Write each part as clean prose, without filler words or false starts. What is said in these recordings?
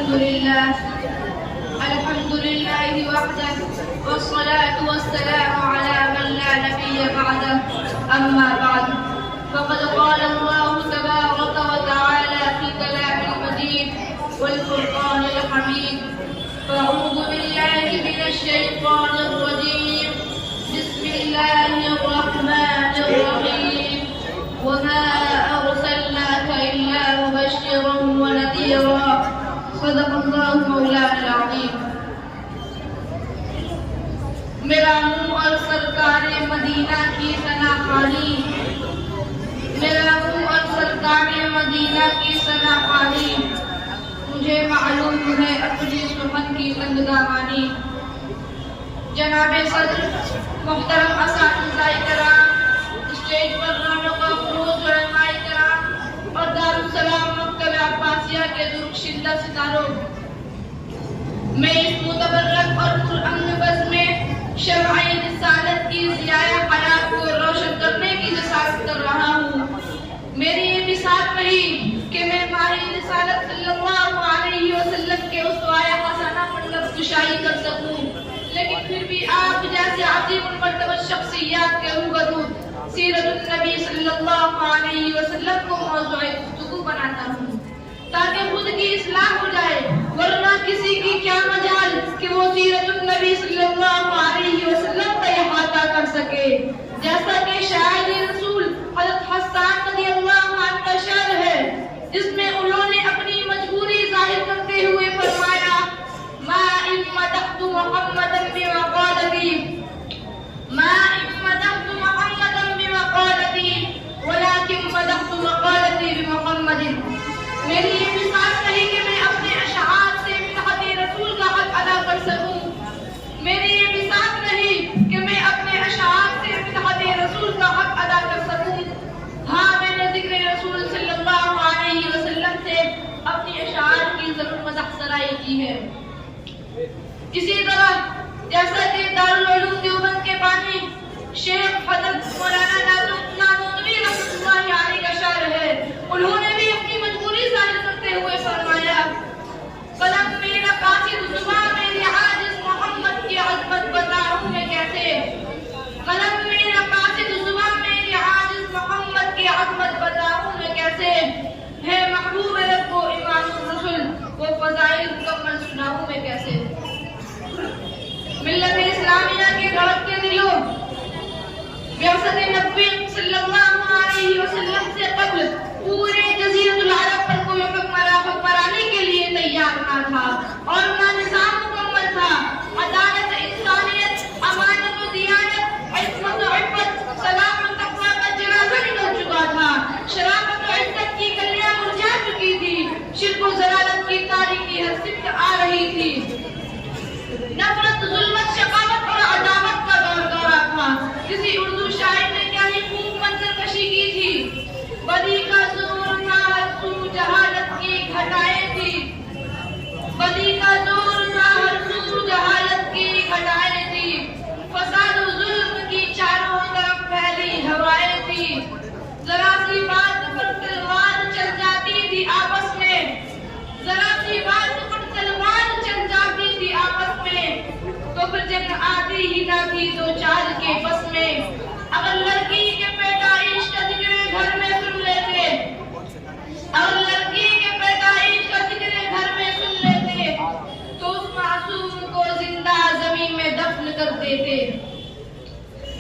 الحمد لله وحده والصلاة والسلام على من لا نبي بعده أما بعد فقد قال الله تبارك وتعالى في كلام المجيد والفرقان الحميد فأعوذ بالله من الشيطان الرجيم بسم الله الرحمن الرحيم وما أرسلناك إلا مبشرا ونذيرا صدق الله مولانا العظيم. میرا منہ اور سرکار مدینہ کی ثنا خوانی، میرا منہ اور سرکار مدینہ کی ثنا خوانی، مجھے معلوم ہے اپنی سخن کی زندگانی. جناب صدر، محترم اساتذہ کرام، اسٹیج پر رونق افروز علماء کرام اور دارالسلام مکتب عباسیہ کے درخشندہ ستاروں، میں اس متبرک اور پرامن بزم میں شمع رسالت کی ضیاء حیات کو روشن کرنے کی جسارت کر رہا ہوں. میری یہ بساط نہیں کہ میں ماہ رسالت صلی اللہ علیہ وسلم کے اس آیا حسنہ پر لفظ کشائی کر سکوں، لیکن پھر بھی آپ جیسے عظیم المرتبہ شخصیات کے روبرو سیرت النبی صلی اللہ علیہ وسلم کو موضوع گفتگو بناتا ہوں تاکہ خود کی اصلاح ہو جائے، ورنہ کسی کی کیا مجال کہ وہ سیرت النبی صلی اللہ علیہ وسلم کا احاطہ کر سکے. جیسا کہ شاعر رسول حضرت حسان رضی اللہ عنہ کا شعر ہے، جس میں انہوں نے اپنی مجبوری ظاہر کرتے ہوئے فرمایا: ما ان مدحت محمدا بمقالتی ما ان مدحت محمدا بمقالتی ولكن مدحت مقالتی بمحمد. میری یہ مثال نہیں کہ میں اپنے اشعار سے مدحت رسول کا حق ادا کر سکوں، میری یہ مثال نہیں کہ میں اپنے اشعار سے مدحت رسول کا حق ادا کر سکوں. ہاں، میں نے ذکر رسول صلی اللہ علیہ وسلم سے اپنی اشعار کی ضرور مدح سرائی کی ہے. اسی طرح جیسا کہ دارالعلوم دیوبند کے بانی شیخ حضرت مولانا نانوتوی رحمۃ اللہ علیہ کا شعر ہے، انہوں نے بھی اپنی مجبوری ظاہر کرتے ہوئے فرمایا: قلم میرا قاصد زباں میری عاجز محمد کی عظمت بتاؤں میں کیسے. قلم میرا قاصد زباں میری عاجز محمد کی عظمت بتاؤں میں کیسے. ہے محبوب رب کو امام الرسل، وہ فضائل مکمل سناؤں میں کیسے. ملت اسلامیہ کے دھڑکتے دلوں، بعثت نبی صلی اللہ علیہ وسلم سے قبل پورے جزیرۃ العرب پر کوئی حکمرانی کے لیے تیار نہ تھا اور نہ نظام مکمل تھا. عدالت، انسانیت، امانت و دیانت، عصمت و عفت، صلاح و تقویٰ کا جنازہ نکل چکا تھا. شرافت و عزت کی کلیاں مرجھا چکی تھی. شرک و ضلالت کی تاریکی ہر سمت آ رہی تھی. نفرت، ظلمت، شقاوت اور عداوت کا دور دورہ تھا. کسی اردو شاعر نے کیا ہی خوب منظر کشی کی تھی: بدی کا زور تھا ہر سو جہالت کی گھٹائیں تھی. بدی کا زور تھا ہر سو جہالت کی گھٹائیں تھی. فساد و ظلم کی چاروں طرف پھیلی ہوائیں تھی. ذرا سی بات پر تلوار چل جاتی تھی آپس میں، ذرا سی بات پر تلوار چل جاتی تھی آپس میں، تو پھر جنگ آتی ہی نہ تھی دو چار کے بس میں. اگر لڑکی کے پیدائش کا ذکر گھر میں سن لیتے، اگر لڑکی کے پیدائش کا ذکر گھر میں سن لیتے تو اس معصوم کو زندہ زمین میں دفن کر دیتے.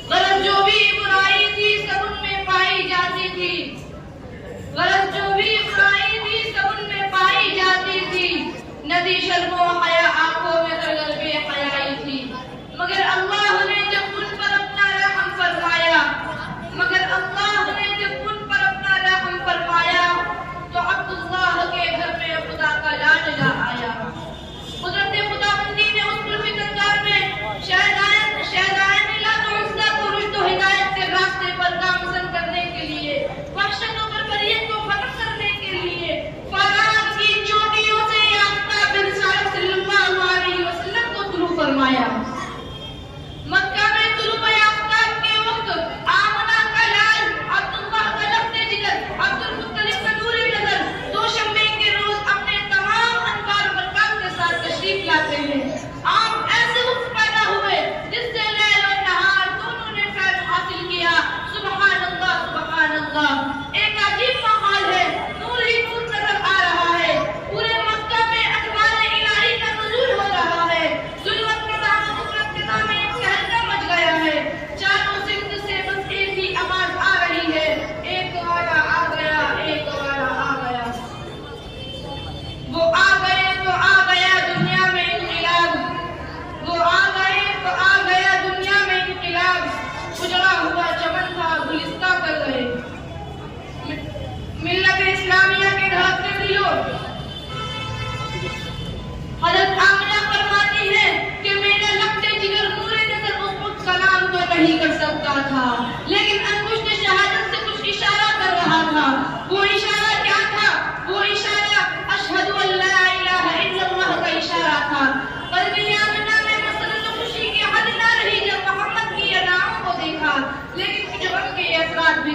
غلط جو بھی برائی تھی سب ان میں پائی جاتی تھی، غلط جو بھی برائی تھی سب ان میں پائی جاتی تھی. ندی شرم و حیا آنکھوں میں غلط بے حیائی تھی. مگر اللہ نے جب ان پر اپنا رحم فرمایا، مگر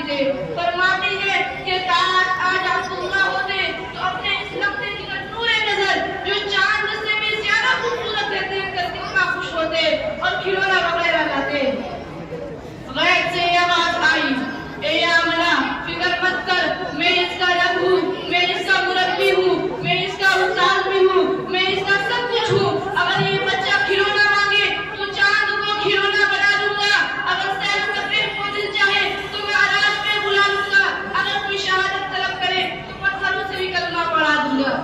تھے. فرماتی ہے کہ کاش آج عبداللہ ہوتے تو اپنے اس لمحے کی نور نظر جو چاند سے بھی زیادہ خوبصورت ہے دیکھ کر کتنا خوش ہوتے اور کھلونا وغیرہ لاتے. غیب سے یہ آواز آئی, اے آمنہ فکر مت کر, میں اس کا رب ہوں, میں اس کا مربی ہوں, میں اس کا استاد بھی ہوں, میں اس کا سب کچھ ہوں. اگر یہ بچہ کھلونا مانگے تو چاند کو کھلونا بنا دوں گا. اگر سیر و تفریح کو دل چاہے تو میں معراج میں بلا لوں گا. اگر کوئی شہادت طلب کرے تو پتھروں سے بھی کلمہ پڑھا دوں گا.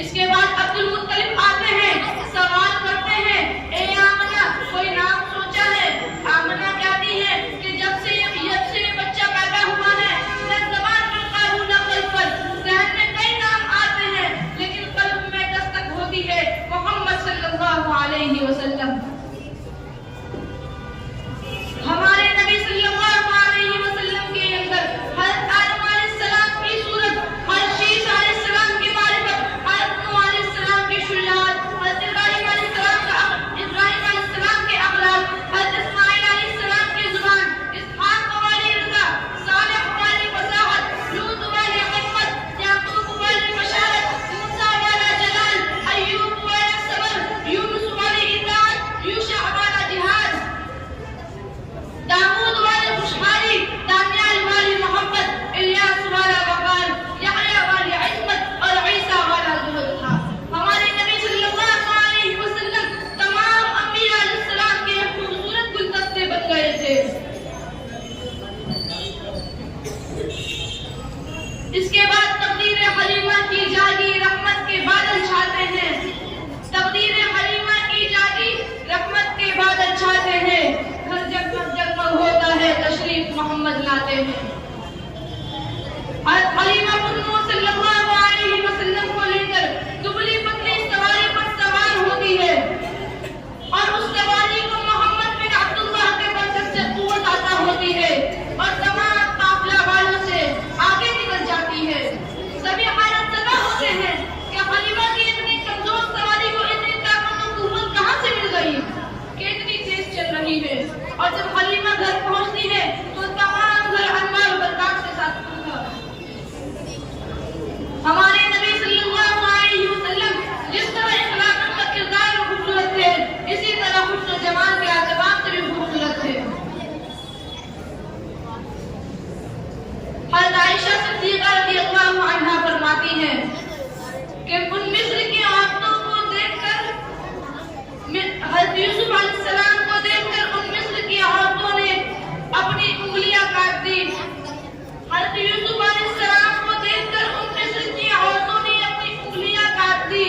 اس کے بعد عبد المطلب آتے ہیں, سوال کرتے ہیں, اے آمنہ کوئی نام سوچا ہے؟ آمنہ کہتی ہے کہ جب سے یہ بچہ پیدا ہوا ہے نہ زبان پر قابو نہ قلب پر. ذہن میں کئی نام آتے ہیں لیکن قلب میں دستک ہوتی ہے محمد صلی اللہ علیہ وسلم. ہمارے نبی صلی اللہ علیہ وسلم کے اندر حضرت آدم علیہ السلام کی صورت, حضرت شیش علیہ السلام کی معرفت, حضرت نوح علیہ السلام کی شجاعت, حضرت ابراہیم علیہ السلام کے اخلاق, حضرت اسماعیل علیہ السلام کی زبان, اسحاق والی رضا, صالح والی فصاحت, لوط والی حکمت, یعقوب والی بشارت, موسیٰ والا جلال, ایوب والا صبر, یونس والی اطاعت, یوشع والا جہاد, داؤد والی خوشحالی, دانیال والی محبت, الیاس والا وقار, یحییٰ والی عصمت اور عیسیٰ والا زہد تھا. ہمارے نبی صلی اللہ علیہ وسلم تمام انبیاء علیہ السلام کے خوبصورت گلدستے بن گئے تھے. اس کے بعد تقدیر حلیمہ کی جاگی رحمت کے بادل چھاتے ہیں. تقدیر حلیمہ کی جاگی رحمت کے بادل چھاتے ہیں. گھر جگمگ جگمگ ہوتا ہے, تشریف محمد لاتے ہیں. حلیمہ بنو صلی اللہ علیہ وسلم کو لے کر دبلی پتلی سواری پر سوار ہوتی ہے اور اس سواری کو محمد بن عبداللہ کے برکت سے قوت عطا ہوتی ہے اور تمام قافلہ والوں سے آگے نکل جاتی ہے. سبھی حیرت زدہ ہوتے ہیں کہ حلیمہ کی اتنی کمزور سواری کو اتنی طاقت و قوت کہاں سے مل گئی کہ اتنی تیز چل رہی ہے. اور جب حلیمہ گھر پہنچتی ہے تو تمام گھر انوار و برکات کے ساتھ پھولتا ہے. ہمارے نبی صلی اللہ علیہ وسلم جس طرح اخلاق کا کردار خوبصورت تھے, اسی طرح حسن و جمال کے اعتبار سے بھی خوبصورت تھے. حضرت عائشہ صدیقہ رضی اللہ عنہا فرماتی ہیں کہ ان مصر کی عورتوں کو دیکھ کر, حضرت یوسف علیہ السلام کو دیکھ کر ان مصر کی عورتوں نے اپنی انگلیاں کاٹ دی. حضرت یوسف علیہ السلام کو دیکھ کر ان مصر کی عورتوں نے اپنی انگلیاں کاٹ دی.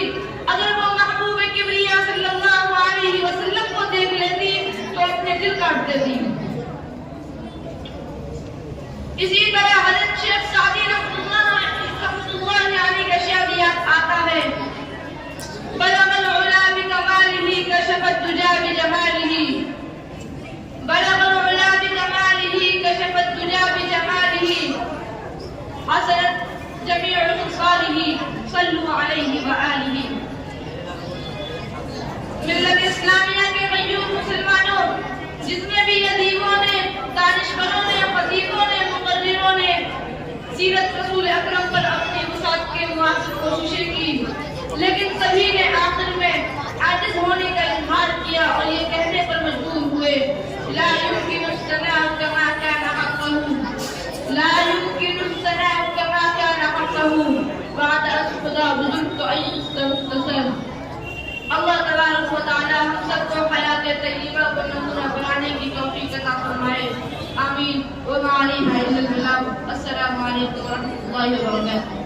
اگر وہ محبوب کبریا صلی اللہ علیہ وسلم کو دیکھ لیتی تو اپنے دل کاٹ دیتی. اسی طرح حضرت شیخ سعدی رحمۃ اللہ علیہ کا شعر یاد آتا ہے, بلغ العلا بکمالہ کشف الدجا بجمالہ, بلغ العلا بکمالہ کشف الدجا بجمالہ, حسنت جمیع خصالہ صلوا علیہ وآلہ. ملت اسلامیہ کے غیور مسلمانوں, جتنے بھی ادیبوں نے, دانشوروں نے, خطیبوں نے, مقرروں نے سیرت رسول اکرم پر اپنی وسعت کے موافق کوششیں کی, لیکن سبھی نے آخر میں عاجز ہونے کا اظہار کیا اور یہ کہنے پر مجبور ہوئے, لا يمكن الثناء كما كان حقه, لا يمكن الثناء كما كان حقه, بعد از خدا بزرگ تو عیش کا مختصر. اللہ تبارک و تعالی ہم سب کو حیات طیبہ کو نمونہ بنانے کی توفیق عطا فرمائے. آمین. وما علینا الا البلاغ. السلام علیکم ورحمۃ اللہ وبرکاتہ.